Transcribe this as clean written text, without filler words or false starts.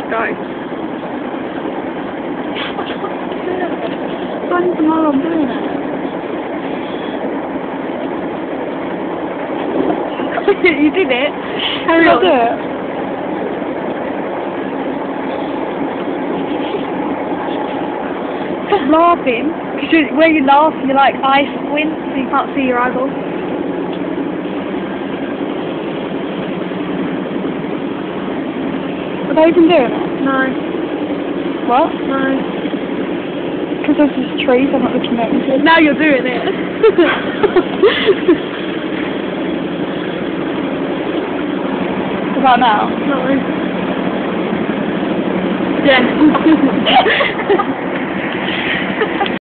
Go. Don't even know I'm doing it. You did it. Carry I'll on. do it. Stop laughing. Because when you laugh, you're like eye squint, so you can't see your eyeballs. Are they even doing it? No. What? No. Because there's just trees, I'm not looking at them. Now you're doing it. About now? No. Yeah.